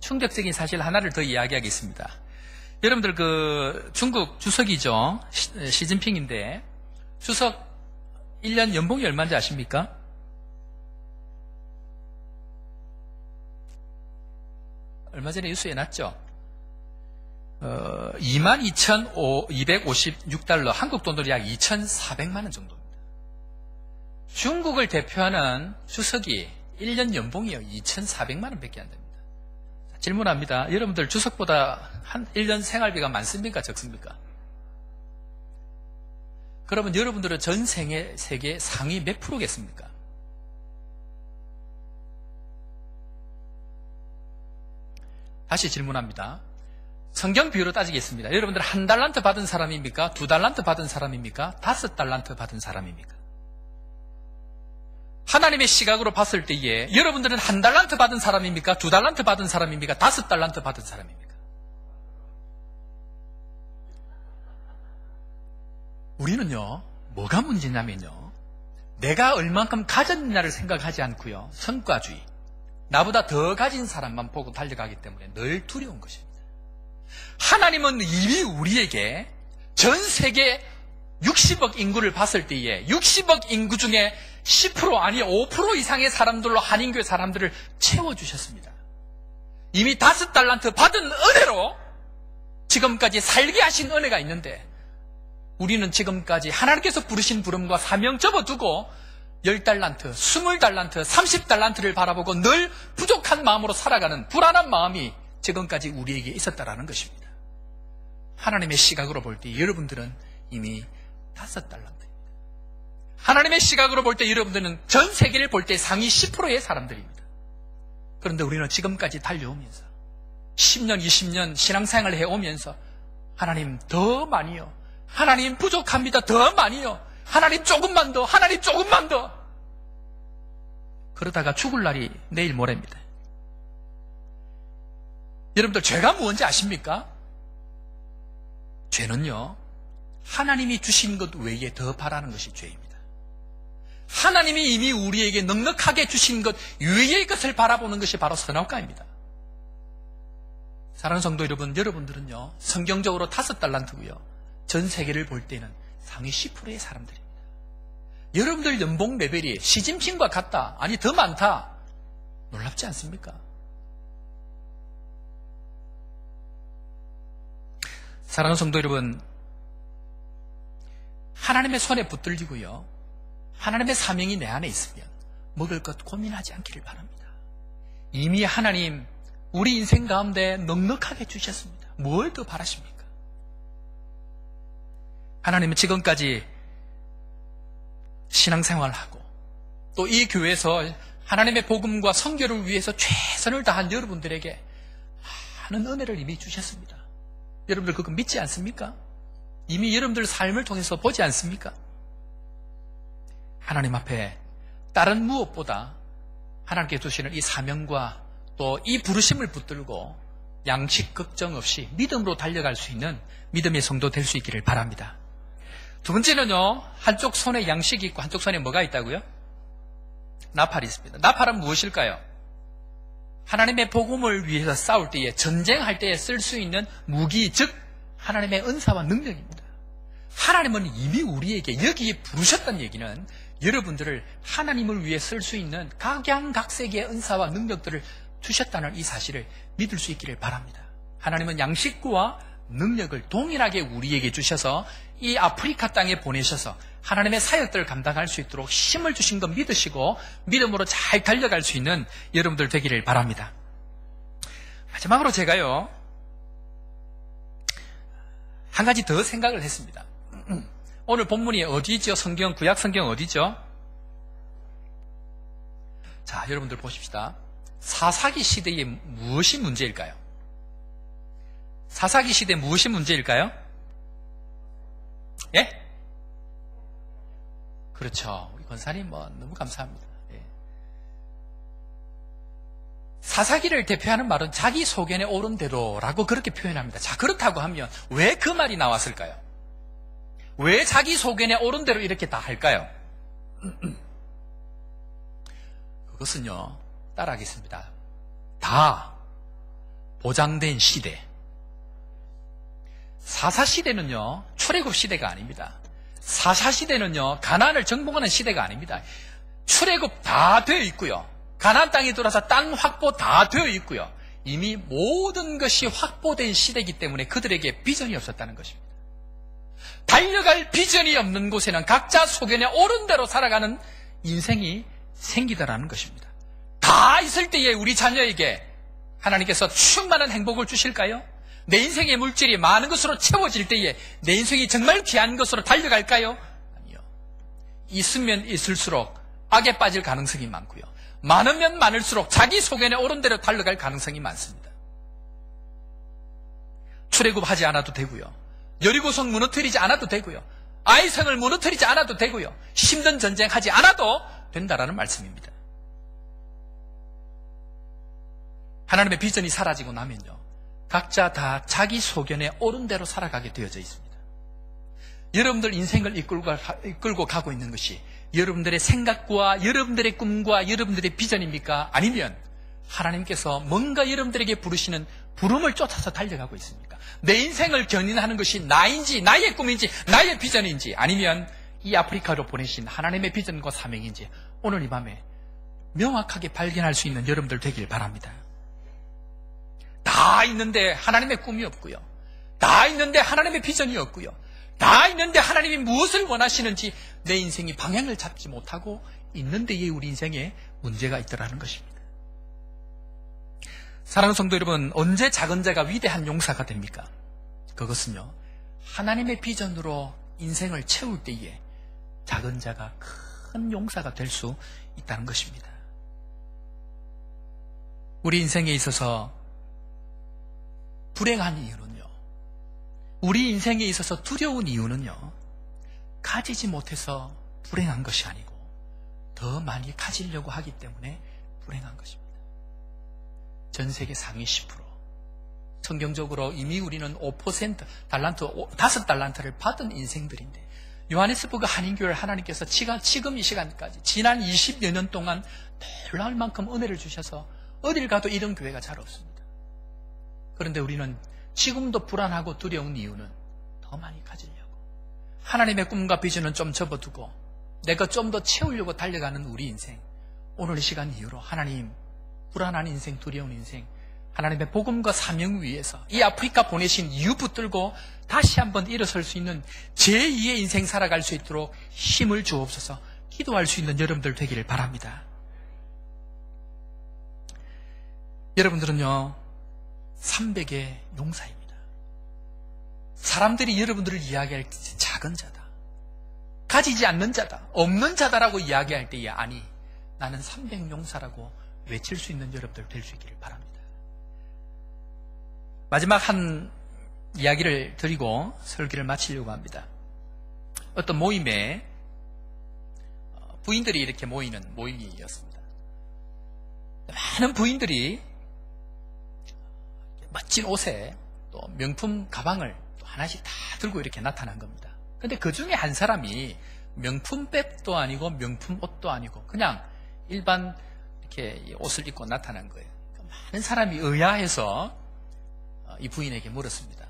충격적인 사실 하나를 더 이야기하겠습니다. 여러분들 그 중국 주석이죠. 시진핑인데 주석 1년 연봉이 얼마인지 아십니까? 얼마 전에 뉴스에 났죠. 22,256달러, 한국 돈으로 약 2,400만 원 정도입니다. 중국을 대표하는 주석이 1년 연봉이요 2,400만 원 밖에 안 됩니다. 질문합니다. 여러분들 주석보다 한 1년 생활비가 많습니까? 적습니까? 그러면 여러분들은 전 세계 상위 몇 프로겠습니까? 다시 질문합니다. 성경 비유로 따지겠습니다. 여러분들 1달란트 받은 사람입니까? 2달란트 받은 사람입니까? 5달란트 받은 사람입니까? 하나님의 시각으로 봤을 때에 여러분들은 1달란트 받은 사람입니까? 2달란트 받은 사람입니까? 5달란트 받은 사람입니까? 우리는요, 뭐가 문제냐면요, 내가 얼만큼 가졌느냐를 생각하지 않고요, 성과주의, 나보다 더 가진 사람만 보고 달려가기 때문에 늘 두려운 것입니다. 하나님은 이미 우리에게 전 세계 60억 인구를 봤을 때에 60억 인구 중에 10% 아니 5% 이상의 사람들로 한인교회 사람들을 채워주셨습니다. 이미 5달란트 받은 은혜로 지금까지 살게 하신 은혜가 있는데 우리는 지금까지 하나님께서 부르신 부름과 사명 접어두고 10달란트, 20달란트, 30달란트를 바라보고 늘 부족한 마음으로 살아가는 불안한 마음이 지금까지 우리에게 있었다라는 것입니다. 하나님의 시각으로 볼 때 여러분들은 이미 5달란트입니다. 하나님의 시각으로 볼 때 여러분들은 전 세계를 볼 때 상위 10%의 사람들입니다. 그런데 우리는 지금까지 달려오면서 10년, 20년 신앙생활을 해오면서 하나님 더 많이요. 하나님 부족합니다. 더 많이요. 하나님 조금만 더. 하나님 조금만 더. 그러다가 죽을 날이 내일 모레입니다. 여러분들 죄가 뭔지 아십니까? 죄는요, 하나님이 주신 것 외에 더 바라는 것이 죄입니다. 하나님이 이미 우리에게 넉넉하게 주신 것 외의 것을 바라보는 것이 바로 선악과입니다. 사랑하는 성도 여러분, 여러분들은요, 성경적으로 5달란트고요. 전 세계를 볼 때는 상위 10%의 사람들입니다. 여러분들 연봉 레벨이 시진핑과 같다, 아니 더 많다, 놀랍지 않습니까? 사랑하는 성도 여러분, 하나님의 손에 붙들리고요, 하나님의 사명이 내 안에 있으면 먹을 것 고민하지 않기를 바랍니다. 이미 하나님 우리 인생 가운데 넉넉하게 주셨습니다. 뭘 더 바라십니까? 하나님은 지금까지 신앙생활하고 또 이 교회에서 하나님의 복음과 선교를 위해서 최선을 다한 여러분들에게 많은 은혜를 이미 주셨습니다. 여러분들 그거 믿지 않습니까? 이미 여러분들 삶을 통해서 보지 않습니까? 하나님 앞에 다른 무엇보다 하나님께 주시는 이 사명과 또 이 부르심을 붙들고 양식 걱정 없이 믿음으로 달려갈 수 있는 믿음의 성도 될 수 있기를 바랍니다. 두 번째는요, 한쪽 손에 양식이 있고 한쪽 손에 뭐가 있다고요? 나팔이 있습니다. 나팔은 무엇일까요? 하나님의 복음을 위해서 싸울 때에, 전쟁할 때에 쓸 수 있는 무기, 즉 하나님의 은사와 능력입니다. 하나님은 이미 우리에게 여기에 부르셨다는 얘기는 여러분들을 하나님을 위해 쓸 수 있는 각양각색의 은사와 능력들을 주셨다는 이 사실을 믿을 수 있기를 바랍니다. 하나님은 양식과 능력을 동일하게 우리에게 주셔서 이 아프리카 땅에 보내셔서 하나님의 사역들을 감당할 수 있도록 힘을 주신 것 믿으시고 믿음으로 잘 달려갈 수 있는 여러분들 되기를 바랍니다. 마지막으로 제가요, 한 가지 더 생각을 했습니다. 오늘 본문이 어디죠? 성경, 구약 성경 어디죠? 자, 여러분들 보십시다. 사사기 시대에 무엇이 문제일까요? 사사기 시대에 무엇이 문제일까요? 예? 그렇죠. 우리 권사님 너무 감사합니다. 예. 사사기를 대표하는 말은 자기 소견에 옳은 대로라고 그렇게 표현합니다. 자, 그렇다고 하면 왜 그 말이 나왔을까요? 왜 자기 소견에 옳은 대로 이렇게 다 할까요? 그것은요, 따라하겠습니다. 다 보장된 시대. 사사시대는요, 출애굽 시대가 아닙니다. 사사시대는요, 가나안을 정복하는 시대가 아닙니다. 출애굽 다 되어 있고요, 가나안 땅에 들어와서 땅 확보 다 되어 있고요, 이미 모든 것이 확보된 시대이기 때문에 그들에게 비전이 없었다는 것입니다. 달려갈 비전이 없는 곳에는 각자 소견에 옳은 대로 살아가는 인생이 생기더라는 것입니다. 다 있을 때에 우리 자녀에게 하나님께서 충만한 행복을 주실까요? 내 인생의 물질이 많은 것으로 채워질 때에 내 인생이 정말 귀한 것으로 달려갈까요? 아니요. 있으면 있을수록 악에 빠질 가능성이 많고요, 많으면 많을수록 자기 소견에 옳은 대로 달려갈 가능성이 많습니다. 출애굽하지 않아도 되고요, 여리고성 무너뜨리지 않아도 되고요, 아이성을 무너뜨리지 않아도 되고요, 힘든 전쟁하지 않아도 된다라는 말씀입니다. 하나님의 비전이 사라지고 나면요, 각자 다 자기 소견에 옳은 대로 살아가게 되어져 있습니다. 여러분들 인생을 이끌고 가고 있는 것이 여러분들의 생각과 여러분들의 꿈과 여러분들의 비전입니까? 아니면 하나님께서 뭔가 여러분들에게 부르시는 부름을 쫓아서 달려가고 있습니까? 내 인생을 견인하는 것이 나인지, 나의 꿈인지, 나의 비전인지, 아니면 이 아프리카로 보내신 하나님의 비전과 사명인지 오늘 이 밤에 명확하게 발견할 수 있는 여러분들 되길 바랍니다. 다 있는데 하나님의 꿈이 없고요, 다 있는데 하나님의 비전이 없고요, 다 있는데 하나님이 무엇을 원하시는지 내 인생이 방향을 잡지 못하고 있는 데에 우리 인생에 문제가 있더라는 것입니다. 사랑하는 성도 여러분, 언제 작은 자가 위대한 용사가 됩니까? 그것은요, 하나님의 비전으로 인생을 채울 때에 작은 자가 큰 용사가 될 수 있다는 것입니다. 우리 인생에 있어서 불행한 이유는요, 우리 인생에 있어서 두려운 이유는요, 가지지 못해서 불행한 것이 아니고 더 많이 가지려고 하기 때문에 불행한 것입니다. 전 세계 상위 10%, 성경적으로 이미 우리는 5%, 달란트, 5달란트를 받은 인생들인데, 요하네스버그 한인교회를 하나님께서 지금 이 시간까지 지난 20여 년 동안 놀라울 만큼 은혜를 주셔서 어딜 가도 이런 교회가 잘 없습니다. 그런데 우리는 지금도 불안하고 두려운 이유는 더 많이 가지려고, 하나님의 꿈과 비전은 좀 접어두고 내가 좀 더 채우려고 달려가는 우리 인생, 오늘 이 시간 이후로 하나님, 불안한 인생, 두려운 인생, 하나님의 복음과 사명 위에서 이 아프리카 보내신 이유 붙들고 다시 한번 일어설 수 있는 제2의 인생 살아갈 수 있도록 힘을 주옵소서. 기도할 수 있는 여러분들 되기를 바랍니다. 여러분들은요, 300의 용사입니다. 사람들이 여러분들을 이야기할 때 작은 자다, 가지지 않는 자다, 없는 자다라고 이야기할 때에 아니, 나는 300용사라고 외칠 수 있는 여러분들 될 수 있기를 바랍니다. 마지막 한 이야기를 드리고 설교를 마치려고 합니다. 어떤 모임에 부인들이 이렇게 모이는 모임이었습니다. 많은 부인들이 멋진 옷에 또 명품 가방을 또 하나씩 다 들고 이렇게 나타난 겁니다. 근데 그 중에 한 사람이 명품 백도 아니고 명품 옷도 아니고 그냥 일반 이렇게 옷을 입고 나타난 거예요. 많은 사람이 의아해서 이 부인에게 물었습니다.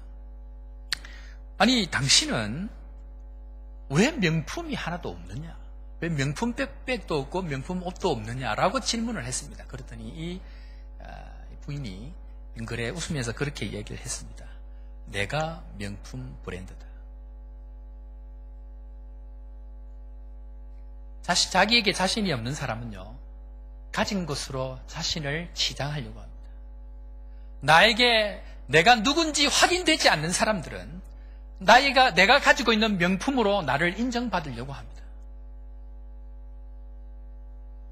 아니, 당신은 왜 명품이 하나도 없느냐? 왜 명품 백도 없고 명품 옷도 없느냐라고 질문을 했습니다. 그랬더니 이 부인이 빙그레 웃으면서 그렇게 얘기를 했습니다. 내가 명품 브랜드다. 자기에게 자신이 없는 사람은요, 가진 것으로 자신을 치장하려고 합니다. 나에게 내가 누군지 확인되지 않는 사람들은 내가 가지고 있는 명품으로 나를 인정받으려고 합니다.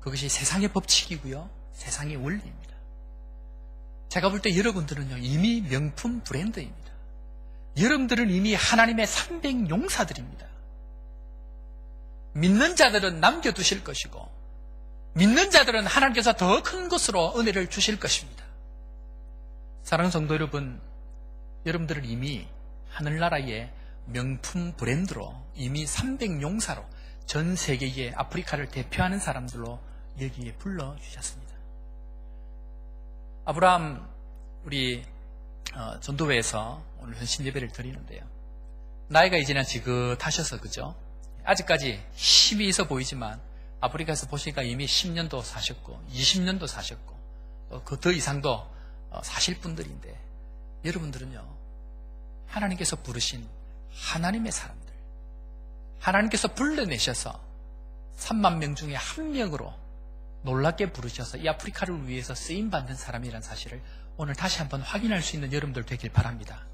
그것이 세상의 법칙이고요, 세상의 원리입니다. 제가 볼 때 여러분들은요, 이미 명품 브랜드입니다. 여러분들은 이미 하나님의 300용사들입니다. 믿는 자들은 남겨두실 것이고, 믿는 자들은 하나님께서 더 큰 것으로 은혜를 주실 것입니다. 사랑하는 성도 여러분, 여러분들은 이미 하늘나라의 명품 브랜드로 이미 300용사로 전 세계의 아프리카를 대표하는 사람들로 여기에 불러주셨습니다. 아브라함, 우리 전도회에서 오늘 헌신 예배를 드리는데요, 나이가 이제는 지긋하셔서 그죠? 아직까지 힘이 있어 보이지만 아프리카에서 보시니까 이미 10년도 사셨고 20년도 사셨고 그 더 이상도 사실 분들인데, 여러분들은요, 하나님께서 부르신 하나님의 사람들, 하나님께서 불러내셔서 3만 명 중에 한 명으로 놀랍게 부르셔서 이 아프리카를 위해서 쓰임받는 사람이라는 사실을 오늘 다시 한번 확인할 수 있는 여러분들 되길 바랍니다.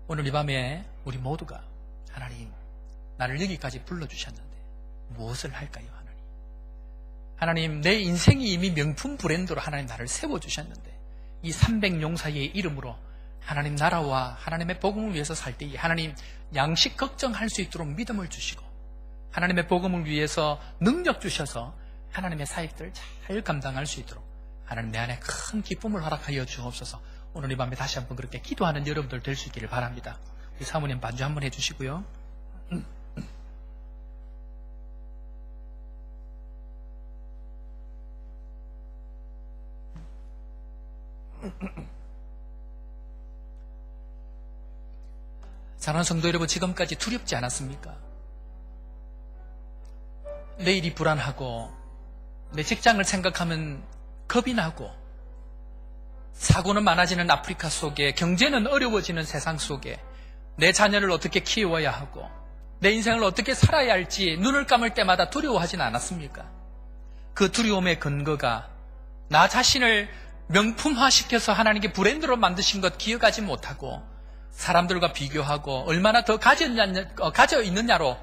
오늘 이 밤에 우리 모두가 하나님, 나를 여기까지 불러주셨는데 무엇을 할까요? 하나님, 내 인생이 이미 명품 브랜드로 하나님 나를 세워주셨는데 이 300용사의 이름으로 하나님 나라와 하나님의 복음을 위해서 살 때에 하나님 양식 걱정할 수 있도록 믿음을 주시고, 하나님의 복음을 위해서 능력 주셔서 하나님의 사역들을 잘 감당할 수 있도록 하나님 내 안에 큰 기쁨을 허락하여 주옵소서. 오늘 이 밤에 다시 한번 그렇게 기도하는 여러분들 될 수 있기를 바랍니다. 우리 사모님 반주 한번 해주시고요. 사랑하는 성도 여러분, 지금까지 두렵지 않았습니까? 내일이 불안하고 내 직장을 생각하면 겁이 나고 사고는 많아지는 아프리카 속에, 경제는 어려워지는 세상 속에 내 자녀를 어떻게 키워야 하고 내 인생을 어떻게 살아야 할지 눈을 감을 때마다 두려워하진 않았습니까? 그 두려움의 근거가 나 자신을 명품화시켜서 하나님께 브랜드로 만드신 것 기억하지 못하고 사람들과 비교하고 얼마나 더 가져 있느냐로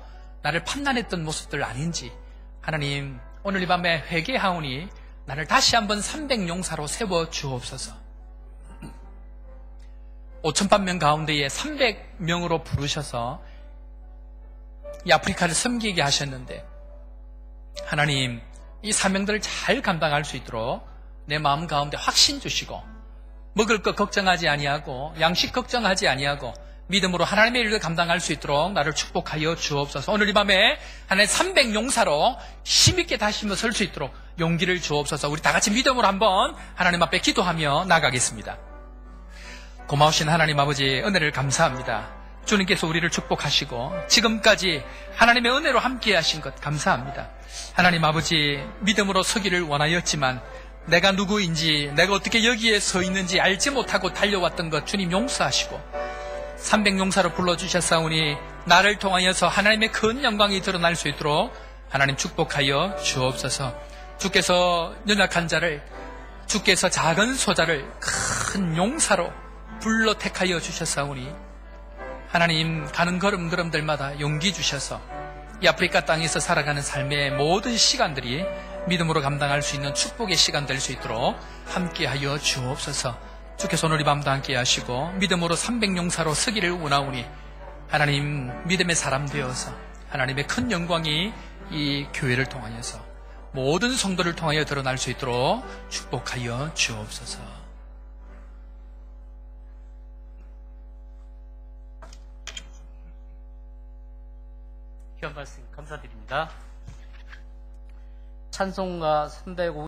나를 판단했던 모습들 아닌지, 하나님 오늘 이 밤에 회개하오니 나를 다시 한번 300용사로 세워주옵소서. 5천만 명 가운데에 300명으로 부르셔서 이 아프리카를 섬기게 하셨는데 하나님 이 사명들을 잘 감당할 수 있도록 내 마음 가운데 확신 주시고 먹을 것 걱정하지 아니하고 양식 걱정하지 아니하고 믿음으로 하나님의 일을 감당할 수 있도록 나를 축복하여 주옵소서. 오늘 이 밤에 하나님 300용사로 힘있게 다시 한번 설 수 있도록 용기를 주옵소서. 우리 다 같이 믿음으로 한번 하나님 앞에 기도하며 나가겠습니다. 고마우신 하나님 아버지 은혜를 감사합니다. 주님께서 우리를 축복하시고 지금까지 하나님의 은혜로 함께 하신 것 감사합니다. 하나님 아버지 믿음으로 서기를 원하였지만 내가 누구인지 내가 어떻게 여기에 서 있는지 알지 못하고 달려왔던 것 주님 용서하시고 300용사로 불러주셨사오니 나를 통하여서 하나님의 큰 영광이 드러날 수 있도록 하나님 축복하여 주옵소서. 주께서 연약한 자를 주께서 작은 소자를 큰 용사로 불러 택하여 주셨사오니 하나님 가는 걸음걸음들마다 용기 주셔서 이 아프리카 땅에서 살아가는 삶의 모든 시간들이 믿음으로 감당할 수 있는 축복의 시간 될 수 있도록 함께하여 주옵소서. 주께서 오늘 이 밤도 함께 하시고 믿음으로 300용사로 서기를 원하오니 하나님 믿음의 사람 되어서 하나님의 큰 영광이 이 교회를 통하여서 모든 성도를 통하여 드러날 수 있도록 축복하여 주옵소서. 귀한 말씀 감사드립니다. 찬송가 305